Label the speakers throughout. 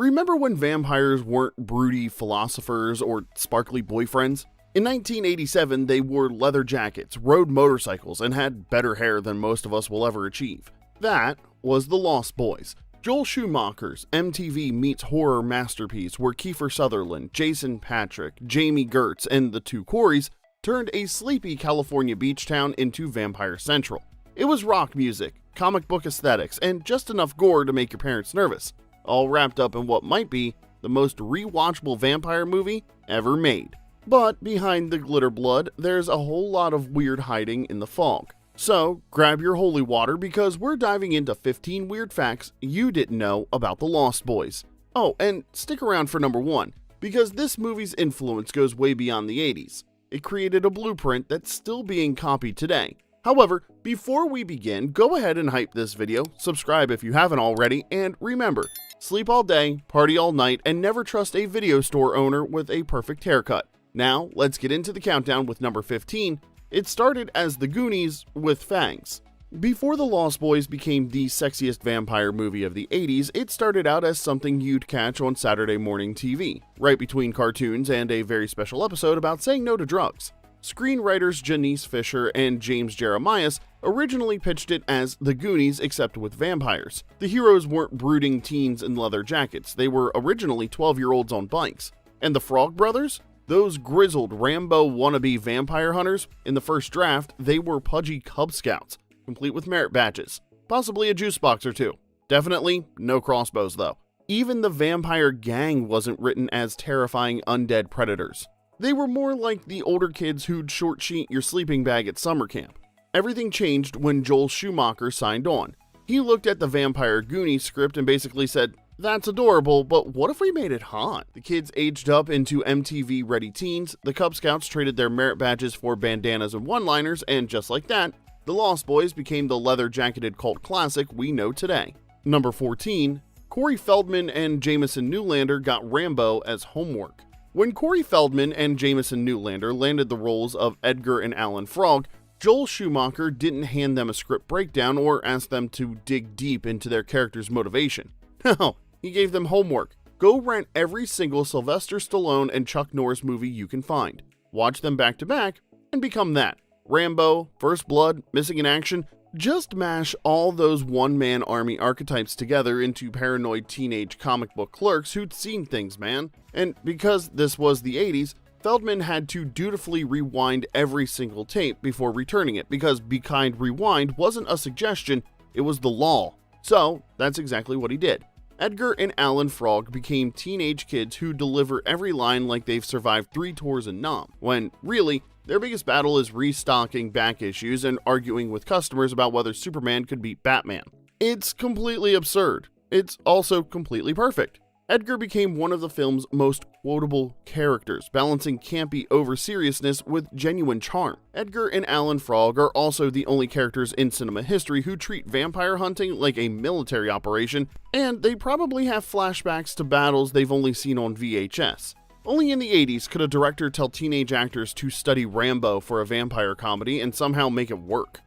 Speaker 1: Remember when vampires weren't broody philosophers or sparkly boyfriends? In 1987, they wore leather jackets, rode motorcycles, and had better hair than most of us will ever achieve. That was The Lost Boys, Joel Schumacher's MTV meets horror masterpiece where Kiefer Sutherland, Jason Patric, Jami Gertz, and the two Corys turned a sleepy California beach town into Vampire Central. It was rock music, comic book aesthetics, and just enough gore to make your parents nervous, all wrapped up in what might be the most rewatchable vampire movie ever made. But behind the glitter blood, there's a whole lot of weird hiding in the fog. So grab your holy water because we're diving into 15 weird facts you didn't know about The Lost Boys. Oh, and stick around for number 1, because this movie's influence goes way beyond the 80s. It created a blueprint that's still being copied today. However, before we begin, go ahead and hype this video, subscribe if you haven't already, and remember, sleep all day, party all night, and never trust a video store owner with a perfect haircut. Now, let's get into the countdown with number 15. It started as The Goonies with Fangs. Before The Lost Boys became the sexiest vampire movie of the 80s, it started out as something you'd catch on Saturday morning TV, right between cartoons and a very special episode about saying no to drugs. Screenwriters Janice Fisher and James Jeremias originally pitched it as The Goonies except with vampires. The heroes weren't brooding teens in leather jackets, they were originally 12-year-olds on bikes. And the Frog Brothers? Those grizzled Rambo wannabe vampire hunters, in the first draft, they were pudgy Cub Scouts, complete with merit badges. Possibly a juice box or two. Definitely no crossbows though. Even the vampire gang wasn't written as terrifying undead predators. They were more like the older kids who'd short sheet your sleeping bag at summer camp. Everything changed when Joel Schumacher signed on. He looked at the Vampire Goonies script and basically said, "That's adorable, but what if we made it hot?" The kids aged up into MTV-ready teens, the Cub Scouts traded their merit badges for bandanas and one-liners, and just like that, The Lost Boys became the leather-jacketed cult classic we know today. Number 14. Corey Feldman and Jamison Newlander got Rambo as homework. When Corey Feldman and Jamison Newlander landed the roles of Edgar and Allan Frog, Joel Schumacher didn't hand them a script breakdown or ask them to dig deep into their character's motivation. No, he gave them homework. Go rent every single Sylvester Stallone and Chuck Norris movie you can find. Watch them back to back and become that. Rambo, First Blood, Missing in Action. Just mash all those one-man army archetypes together into paranoid teenage comic book clerks who'd seen things, man. And because this was the 80s, Feldman had to dutifully rewind every single tape before returning it, because Be Kind Rewind wasn't a suggestion, it was the law. So that's exactly what he did. Edgar and Allan Frog became teenage kids who deliver every line like they've survived 3 tours in Nam, when really, their biggest battle is restocking back issues and arguing with customers about whether Superman could beat Batman. It's completely absurd. It's also completely perfect. Edgar became one of the film's most quotable characters, balancing campy over-seriousness with genuine charm. Edgar and Allan Frog are also the only characters in cinema history who treat vampire hunting like a military operation, and they probably have flashbacks to battles they've only seen on VHS. Only in the 80s could a director tell teenage actors to study Rambo for a vampire comedy and somehow make it work.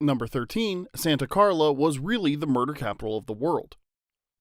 Speaker 1: Number 13, Santa Carla was really the murder capital of the world.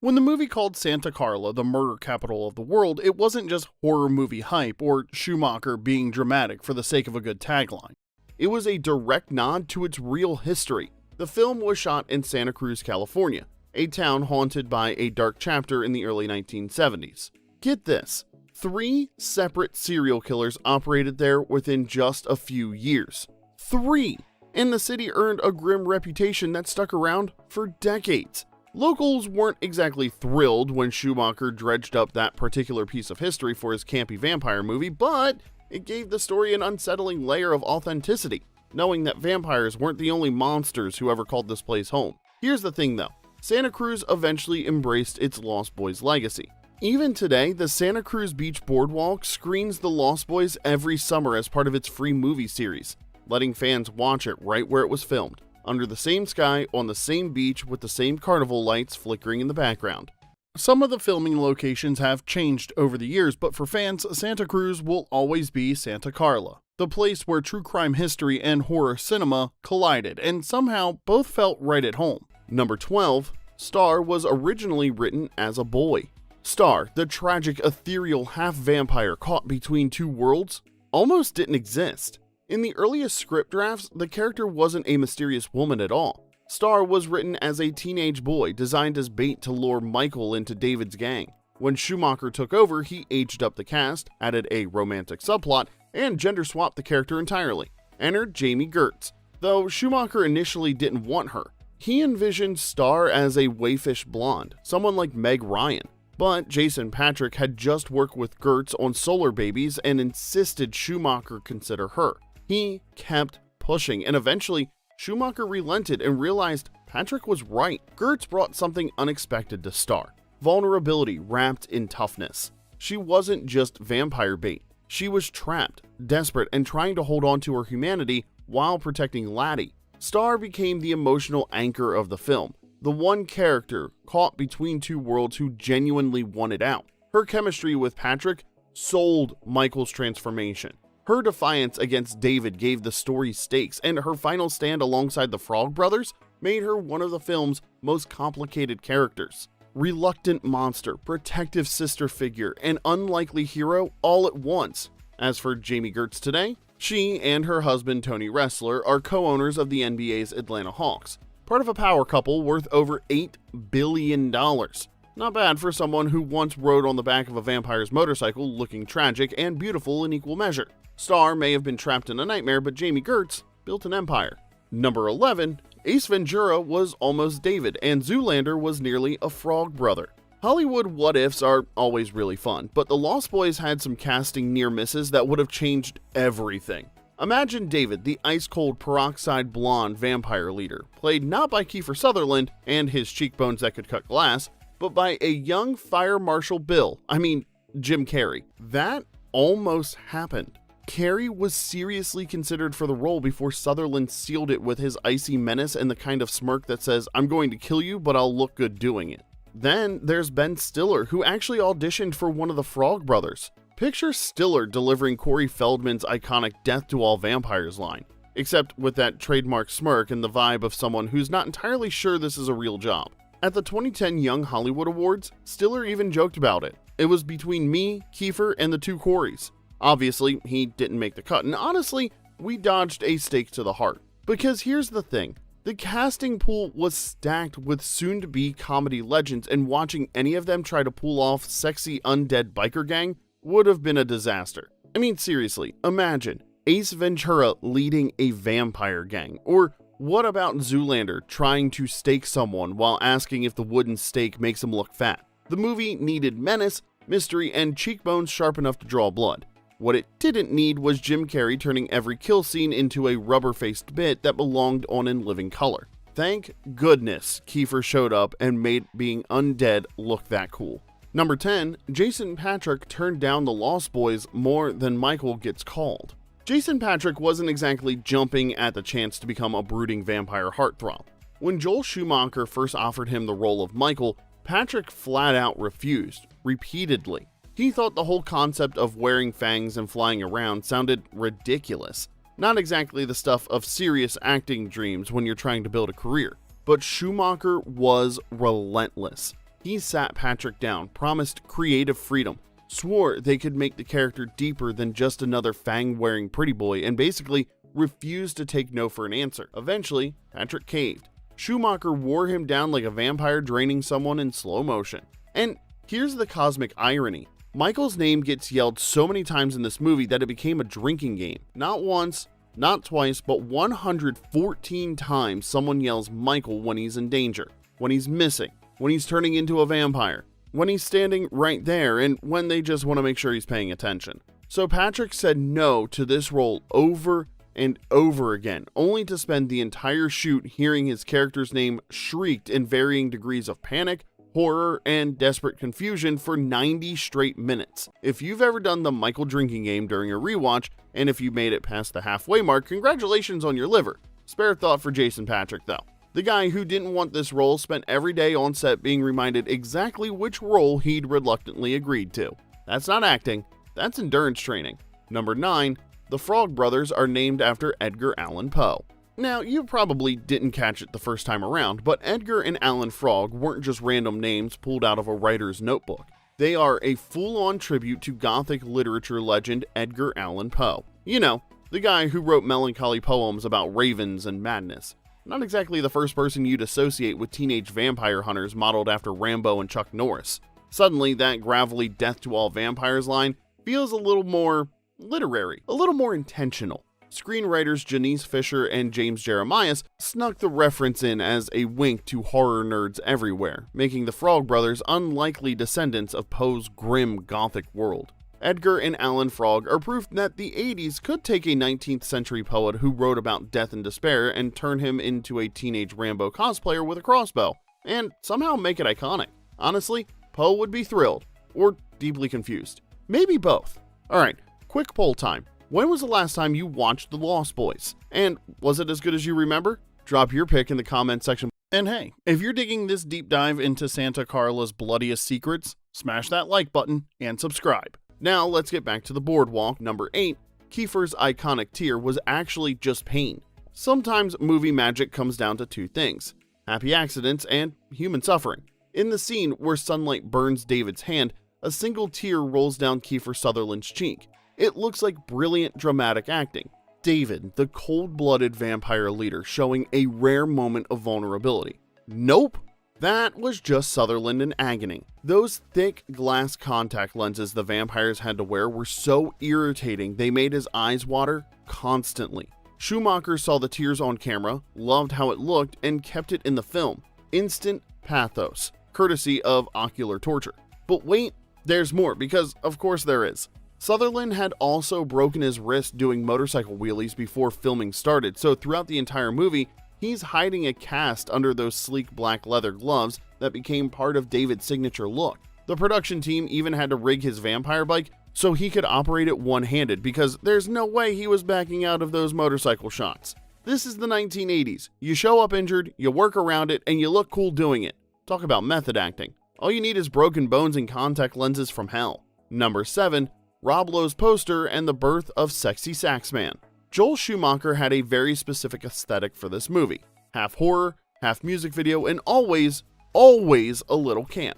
Speaker 1: When the movie called Santa Carla the murder capital of the world, it wasn't just horror movie hype or Schumacher being dramatic for the sake of a good tagline. It was a direct nod to its real history. The film was shot in Santa Cruz, California, a town haunted by a dark chapter in the early 1970s. Get this, 3 separate serial killers operated there within just a few years. 3! And the city earned a grim reputation that stuck around for decades. Locals weren't exactly thrilled when Schumacher dredged up that particular piece of history for his campy vampire movie, but it gave the story an unsettling layer of authenticity, knowing that vampires weren't the only monsters who ever called this place home. Here's the thing though, Santa Cruz eventually embraced its Lost Boys legacy. Even today, the Santa Cruz Beach Boardwalk screens The Lost Boys every summer as part of its free movie series, letting fans watch it right where it was filmed, under the same sky, on the same beach, with the same carnival lights flickering in the background. Some of the filming locations have changed over the years, but for fans, Santa Cruz will always be Santa Carla, the place where true crime history and horror cinema collided, and somehow both felt right at home. Number 12, Star was originally written as a boy. Star, the tragic, ethereal half-vampire caught between two worlds, almost didn't exist. In the earliest script drafts, the character wasn't a mysterious woman at all. Star was written as a teenage boy designed as bait to lure Michael into David's gang. When Schumacher took over, he aged up the cast, added a romantic subplot, and gender-swapped the character entirely. Entered Jami Gertz, though Schumacher initially didn't want her. He envisioned Star as a waifish blonde, someone like Meg Ryan. But Jason Patric had just worked with Gertz on Solar Babies and insisted Schumacher consider her. He kept pushing, and eventually Schumacher relented and realized Patric was right. Gertz brought something unexpected to Star. Vulnerability wrapped in toughness. She wasn't just vampire bait. She was trapped, desperate, and trying to hold on to her humanity while protecting Laddie. Star became the emotional anchor of the film, the one character caught between two worlds who genuinely wanted out. Her chemistry with Patric sold Michael's transformation. Her defiance against David gave the story stakes, and her final stand alongside the Frog Brothers made her one of the film's most complicated characters. Reluctant monster, protective sister figure, and unlikely hero all at once. As for Jami Gertz today, she and her husband Tony Ressler are co-owners of the NBA's Atlanta Hawks, part of a power couple worth over $8 billion. Not bad for someone who once rode on the back of a vampire's motorcycle looking tragic and beautiful in equal measure. Star may have been trapped in a nightmare, but Jami Gertz built an empire. Number 11. Ace Ventura was almost David, and Zoolander was nearly a frog brother. Hollywood what-ifs are always really fun, but the Lost Boys had some casting near-misses that would have changed everything. Imagine David, the ice-cold peroxide blonde vampire leader, played not by Kiefer Sutherland and his cheekbones that could cut glass, but by a young Fire Marshal Jim Carrey. That almost happened. Carrey was seriously considered for the role before Sutherland sealed it with his icy menace and the kind of smirk that says, "I'm going to kill you, but I'll look good doing it." Then there's Ben Stiller, who actually auditioned for one of the Frog Brothers. Picture Stiller delivering Corey Feldman's iconic Death to All Vampires line, except with that trademark smirk and the vibe of someone who's not entirely sure this is a real job. At the 2010 Young Hollywood Awards, Stiller even joked about it. It was between me, Kiefer, and the two Coreys. Obviously, he didn't make the cut, and honestly, we dodged a stake to the heart. Because here's the thing. The casting pool was stacked with soon-to-be comedy legends, and watching any of them try to pull off sexy undead biker gang would have been a disaster. I mean, seriously, imagine Ace Ventura leading a vampire gang. Or what about Zoolander trying to stake someone while asking if the wooden stake makes him look fat? The movie needed menace, mystery, and cheekbones sharp enough to draw blood. What it didn't need was Jim Carrey turning every kill scene into a rubber-faced bit that belonged on In Living Color. Thank goodness Kiefer showed up and made being undead look that cool. Number 10, Jason Patric turned down the Lost Boys more than Michael gets called. Jason Patric wasn't exactly jumping at the chance to become a brooding vampire heartthrob. When Joel Schumacher first offered him the role of Michael, Patric flat out refused, repeatedly. He thought the whole concept of wearing fangs and flying around sounded ridiculous. Not exactly the stuff of serious acting dreams when you're trying to build a career. But Schumacher was relentless. He sat Patric down, promised creative freedom, swore they could make the character deeper than just another fang-wearing pretty boy, and basically refused to take no for an answer. Eventually, Patric caved. Schumacher wore him down like a vampire draining someone in slow motion. And here's the cosmic irony. Michael's name gets yelled so many times in this movie that it became a drinking game. Not once, not twice, but 114 times someone yells Michael when he's in danger, when he's missing, when he's turning into a vampire, when he's standing right there, and when they just want to make sure he's paying attention. So Patric said no to this role over and over again, only to spend the entire shoot hearing his character's name shrieked in varying degrees of panic, horror, and desperate confusion for 90 straight minutes. If you've ever done the Michael drinking game during a rewatch, and if you made it past the halfway mark, congratulations on your liver. Spare thought for Jason Patric though. The guy who didn't want this role spent every day on set being reminded exactly which role he'd reluctantly agreed to. That's not acting, that's endurance training. Number 9, the Frog Brothers are named after Edgar Allan Poe. Now, you probably didn't catch it the first time around, but Edgar and Allan Frog weren't just random names pulled out of a writer's notebook. They are a full-on tribute to Gothic literature legend Edgar Allan Poe. You know, the guy who wrote melancholy poems about ravens and madness. Not exactly the first person you'd associate with teenage vampire hunters modeled after Rambo and Chuck Norris. Suddenly, that gravelly death to all vampires line feels a little more literary, a little more intentional. Screenwriters Janice Fisher and James Jeremias snuck the reference in as a wink to horror nerds everywhere, making the Frog Brothers unlikely descendants of Poe's grim Gothic world. Edgar and Alan Frog are proof that the 80s could take a 19th century poet who wrote about death and despair and turn him into a teenage Rambo cosplayer with a crossbow, and somehow make it iconic. Honestly, Poe would be thrilled, or deeply confused. Maybe both. Alright, quick poll time. When was the last time you watched The Lost Boys? And was it as good as you remember? Drop your pick in the comment section. And hey, if you're digging this deep dive into Santa Carla's bloodiest secrets, smash that like button and subscribe. Now let's get back to the boardwalk. Number 8, Kiefer's iconic tear was actually just pain. Sometimes movie magic comes down to two things: happy accidents and human suffering. In the scene where sunlight burns David's hand, a single tear rolls down Kiefer Sutherland's cheek. It looks like brilliant dramatic acting. David, the cold-blooded vampire leader, showing a rare moment of vulnerability. Nope, that was just Sutherland in agony. Those thick glass contact lenses the vampires had to wear were so irritating they made his eyes water constantly. Schumacher saw the tears on camera, loved how it looked, and kept it in the film. Instant pathos, courtesy of ocular torture. But wait, there's more, because of course there is. Sutherland had also broken his wrist doing motorcycle wheelies before filming started, so throughout the entire movie, he's hiding a cast under those sleek black leather gloves that became part of David's signature look. The production team even had to rig his vampire bike so he could operate it one-handed, because there's no way he was backing out of those motorcycle shots. This is the 1980s. You show up injured, you work around it, and you look cool doing it. Talk about method acting. All you need is broken bones and contact lenses from hell. Number 7, Rob Lowe's poster and the birth of Sexy Saxman. Joel Schumacher had a very specific aesthetic for this movie. Half horror, half music video, and always a little camp.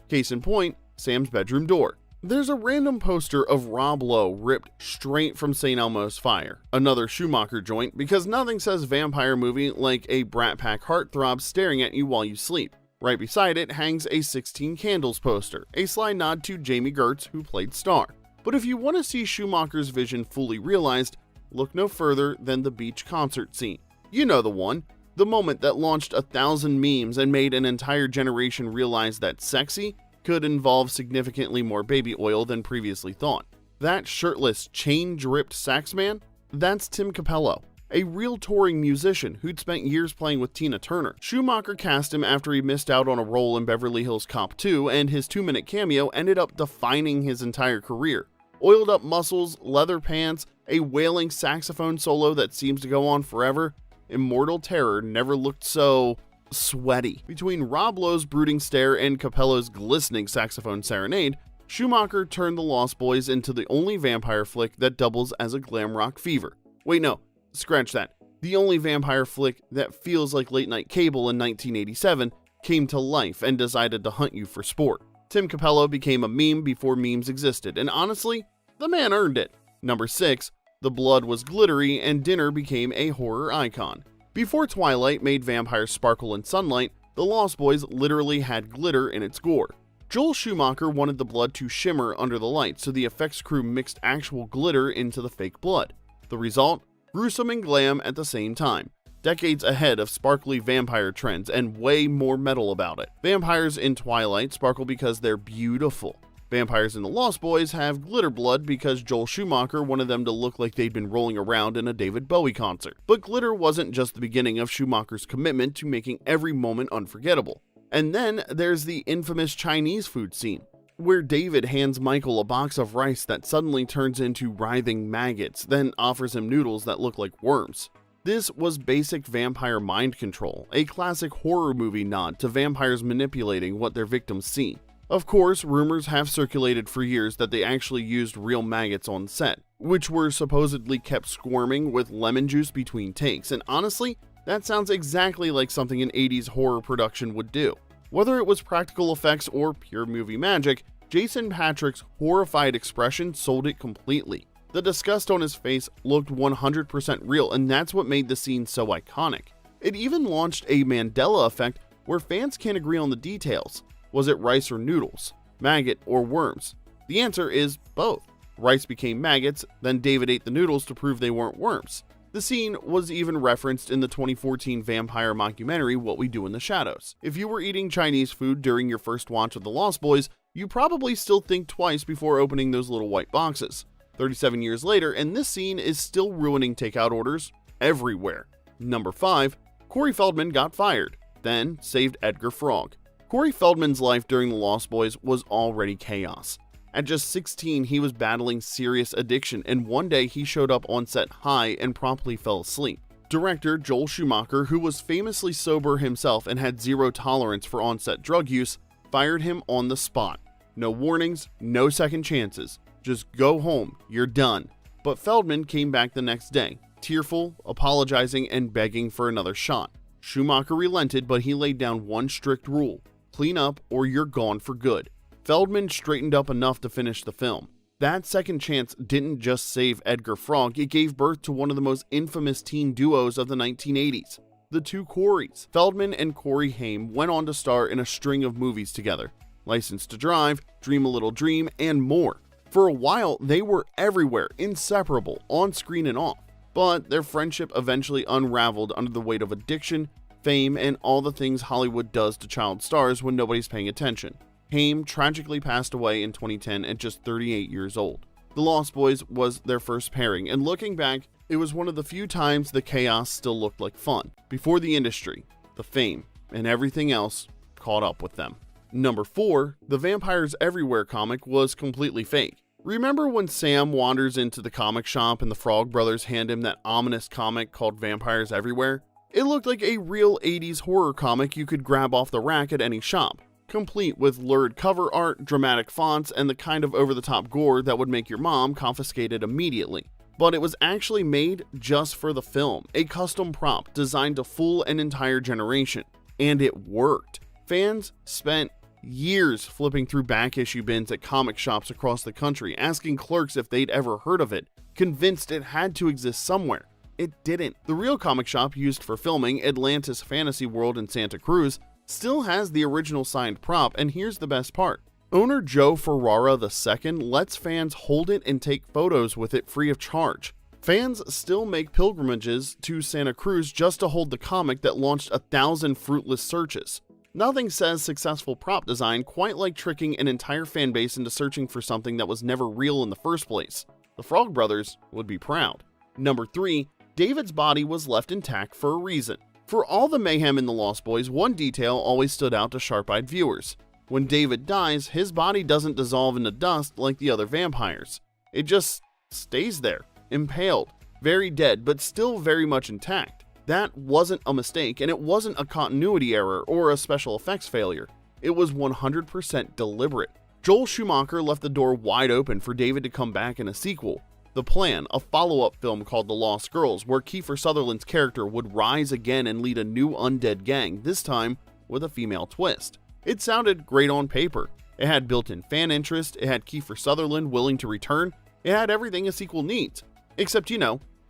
Speaker 1: Case in point, Sam's bedroom door. There's a random poster of Rob Lowe ripped straight from St. Elmo's Fire, another Schumacher joint, because nothing says vampire movie like a Brat Pack heartthrob staring at you while you sleep. Right beside it hangs a 16 Candles poster, a sly nod to Jami Gertz, who played Star. But if you want to see Schumacher's vision fully realized, look no further than the beach concert scene. You know the one, the moment that launched 1,000 memes and made an entire generation realize that sexy could involve significantly more baby oil than previously thought. That shirtless, chain-dripped sax man? That's Tim Cappello, a real touring musician who'd spent years playing with Tina Turner. Schumacher cast him after he missed out on a role in Beverly Hills Cop 2, and his 2-minute cameo ended up defining his entire career. Oiled up muscles, leather pants, a wailing saxophone solo that seems to go on forever. Immortal terror never looked so sweaty. Between Rob Lowe's brooding stare and Cappello's glistening saxophone serenade, Schumacher turned The Lost Boys into the only vampire flick that doubles as a glam rock fever. Wait, no, scratch that. The only vampire flick that feels like late night cable in 1987 came to life and decided to hunt you for sport. Tim Cappello became a meme before memes existed, and honestly, the man earned it. Number 6, the blood was glittery and dinner became a horror icon. Before Twilight made vampires sparkle in sunlight, The Lost Boys literally had glitter in its gore. Joel Schumacher wanted the blood to shimmer under the light, so the effects crew mixed actual glitter into the fake blood. The result? Gruesome and glam at the same time. Decades ahead of sparkly vampire trends and way more metal about it. Vampires in Twilight sparkle because they're beautiful. Vampires in The Lost Boys have glitter blood because Joel Schumacher wanted them to look like they'd been rolling around in a David Bowie concert. But glitter wasn't just the beginning of Schumacher's commitment to making every moment unforgettable. And then there's the infamous Chinese food scene, where David hands Michael a box of rice that suddenly turns into writhing maggots, then offers him noodles that look like worms. This was basic vampire mind control, a classic horror movie nod to vampires manipulating what their victims see. Of course, rumors have circulated for years that they actually used real maggots on set, which were supposedly kept squirming with lemon juice between takes, and honestly, that sounds exactly like something an 80s horror production would do. Whether it was practical effects or pure movie magic, Jason Patric's horrified expression sold it completely. The disgust on his face looked 100% real, and that's what made the scene so iconic. It even launched a Mandela effect where fans can't agree on the details. Was it rice or noodles? Maggot or worms? The answer is both. Rice became maggots, then David ate the noodles to prove they weren't worms. The scene was even referenced in the 2014 vampire mockumentary What We Do in the Shadows. If you were eating Chinese food during your first watch of The Lost Boys, you probably still think twice before opening those little white boxes. 37 years later, and this scene is still ruining takeout orders everywhere. Number 5. Corey Feldman got fired, then saved Edgar Frog. Corey Feldman's life during The Lost Boys was already chaos. At just 16, he was battling serious addiction, and one day he showed up on set high and promptly fell asleep. Director Joel Schumacher, who was famously sober himself and had zero tolerance for on-set drug use, fired him on the spot. No warnings, no second chances. Just go home, you're done. But Feldman came back the next day, tearful, apologizing, and begging for another shot. Schumacher relented, but he laid down one strict rule: clean up or you're gone for good. Feldman straightened up enough to finish the film. That second chance didn't just save Edgar Frog, it gave birth to one of the most infamous teen duos of the 1980s, the two Coreys. Feldman and Corey Haim went on to star in a string of movies together: License to Drive, Dream a Little Dream, and more. For a while, they were everywhere, inseparable, on screen and off. But their friendship eventually unraveled under the weight of addiction, fame, and all the things Hollywood does to child stars when nobody's paying attention. Haim tragically passed away in 2010 at just 38 years old. The Lost Boys was their first pairing, and looking back, it was one of the few times the chaos still looked like fun, before the industry, the fame, and everything else caught up with them. Number 4, the Vampires Everywhere comic was completely fake. Remember when Sam wanders into the comic shop and the Frog Brothers hand him that ominous comic called Vampires Everywhere? It looked like a real 80s horror comic you could grab off the rack at any shop, complete with lurid cover art, dramatic fonts, and the kind of over-the-top gore that would make your mom confiscate it immediately. But it was actually made just for the film, a custom prop designed to fool an entire generation. And it worked. Fans spent years flipping through back issue bins at comic shops across the country, asking clerks if they'd ever heard of it, convinced it had to exist somewhere. It didn't. The real comic shop used for filming, Atlantis Fantasy World in Santa Cruz, still has the original signed prop, and here's the best part. Owner Joe Ferrara II lets fans hold it and take photos with it free of charge. Fans still make pilgrimages to Santa Cruz just to hold the comic that launched 1,000 fruitless searches. Nothing says successful prop design quite like tricking an entire fan base into searching for something that was never real in the first place. The Frog Brothers would be proud. Number 3, David's body was left intact for a reason. For all the mayhem in The Lost Boys, one detail always stood out to sharp-eyed viewers. When David dies, his body doesn't dissolve into dust like the other vampires. It just stays there, impaled, very dead, but still very much intact. That wasn't a mistake, and it wasn't a continuity error or a special effects failure. It was 100% deliberate. Joel Schumacher left the door wide open for David to come back in a sequel. The plan, a follow-up film called The Lost Girls, where Kiefer Sutherland's character would rise again and lead a new undead gang, this time with a female twist. It sounded great on paper. It had built-in fan interest, it had Kiefer Sutherland willing to return, it had everything a sequel needs. Except,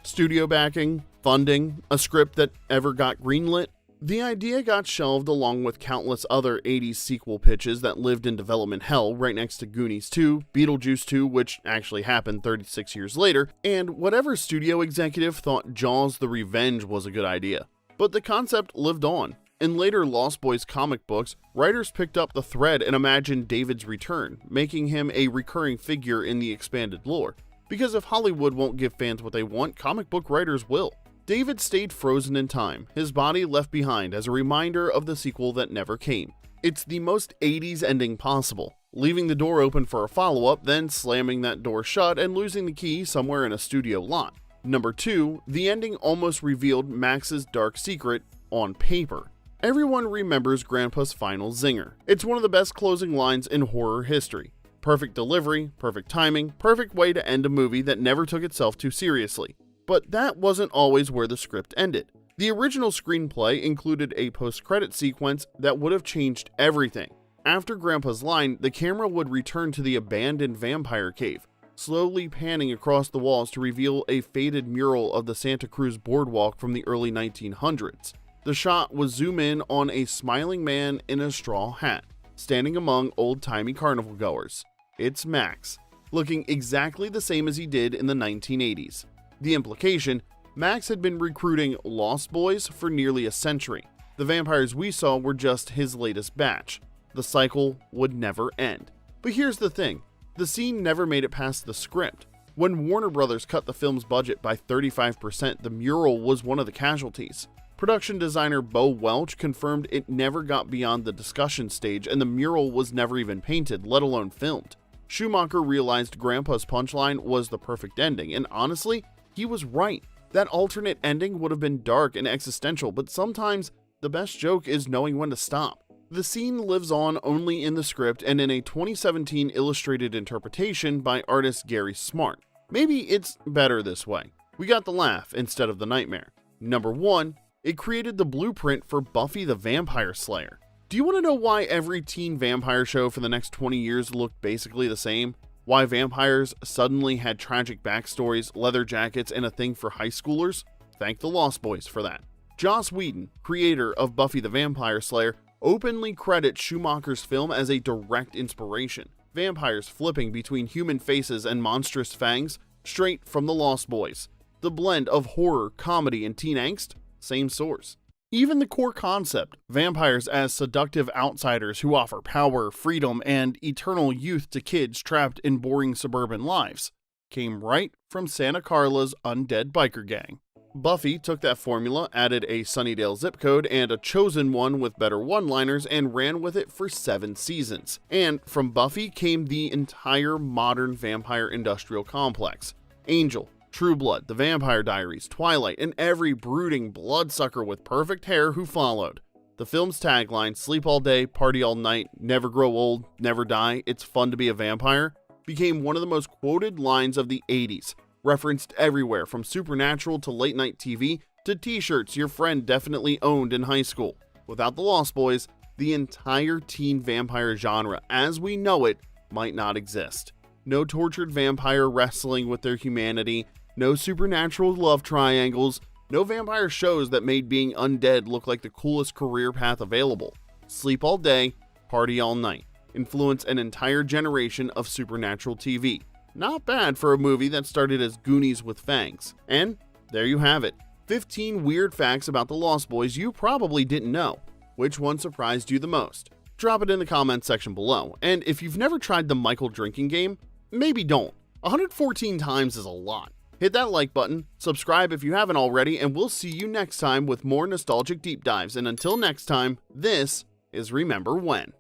Speaker 1: studio backing, funding, a script that ever got greenlit. The idea got shelved along with countless other 80s sequel pitches that lived in development hell right next to Goonies 2, Beetlejuice 2, which actually happened 36 years later, and whatever studio executive thought Jaws the Revenge was a good idea. But the concept lived on. In later Lost Boys comic books, writers picked up the thread and imagined David's return, making him a recurring figure in the expanded lore. Because if Hollywood won't give fans what they want, comic book writers will. David stayed frozen in time, his body left behind as a reminder of the sequel that never came. It's the most 80s ending possible, leaving the door open for a follow-up, then slamming that door shut and losing the key somewhere in a studio lot. Number 2, the ending almost revealed Max's dark secret on paper. Everyone remembers Grandpa's final zinger. It's one of the best closing lines in horror history. Perfect delivery, perfect timing, perfect way to end a movie that never took itself too seriously. But that wasn't always where the script ended. The original screenplay included a post-credit sequence that would have changed everything. After Grandpa's line, the camera would return to the abandoned vampire cave, slowly panning across the walls to reveal a faded mural of the Santa Cruz boardwalk from the early 1900s. The shot would zoom in on a smiling man in a straw hat, standing among old-timey carnival goers. It's Max, looking exactly the same as he did in the 1980s. The implication: Max had been recruiting Lost Boys for nearly a century. The vampires we saw were just his latest batch. The cycle would never end. But here's the thing, the scene never made it past the script. When Warner Brothers cut the film's budget by 35%, the mural was one of the casualties. Production designer Bo Welch confirmed it never got beyond the discussion stage, and the mural was never even painted, let alone filmed. Schumacher realized Grandpa's punchline was the perfect ending, and honestly, he was right. That alternate ending would have been dark and existential, but sometimes the best joke is knowing when to stop. The scene lives on only in the script and in a 2017 illustrated interpretation by artist Gary Smart. Maybe it's better this way. We got the laugh instead of the nightmare. Number 1. It created the blueprint for Buffy the Vampire Slayer. Do you want to know why every teen vampire show for the next 20 years looked basically the same? Why vampires suddenly had tragic backstories, leather jackets, and a thing for high schoolers? Thank the Lost Boys for that. Joss Whedon, creator of Buffy the Vampire Slayer, openly credits Schumacher's film as a direct inspiration. Vampires flipping between human faces and monstrous fangs, straight from the Lost Boys. The blend of horror, comedy, and teen angst? Same source. Even the core concept, vampires as seductive outsiders who offer power, freedom, and eternal youth to kids trapped in boring suburban lives, came right from Santa Carla's undead biker gang. Buffy took that formula, added a Sunnydale zip code and a chosen one with better one-liners, and ran with it for 7 seasons. And from Buffy came the entire modern vampire industrial complex. Angel, True Blood, The Vampire Diaries, Twilight, and every brooding bloodsucker with perfect hair who followed. The film's tagline, sleep all day, party all night, never grow old, never die, it's fun to be a vampire, became one of the most quoted lines of the 80s, referenced everywhere from Supernatural to late night TV to t-shirts your friend definitely owned in high school. Without the Lost Boys, the entire teen vampire genre as we know it might not exist. No tortured vampire wrestling with their humanity, no supernatural love triangles, no vampire shows that made being undead look like the coolest career path available. Sleep all day, party all night. Influence an entire generation of supernatural TV. Not bad for a movie that started as Goonies with Fangs. And there you have it. 15 weird facts about the Lost Boys you probably didn't know. Which one surprised you the most? Drop it in the comments section below. And if you've never tried the Michael drinking game, maybe don't. 114 times is a lot. Hit that like button, subscribe if you haven't already, and we'll see you next time with more nostalgic deep dives. And until next time, this is Remember When.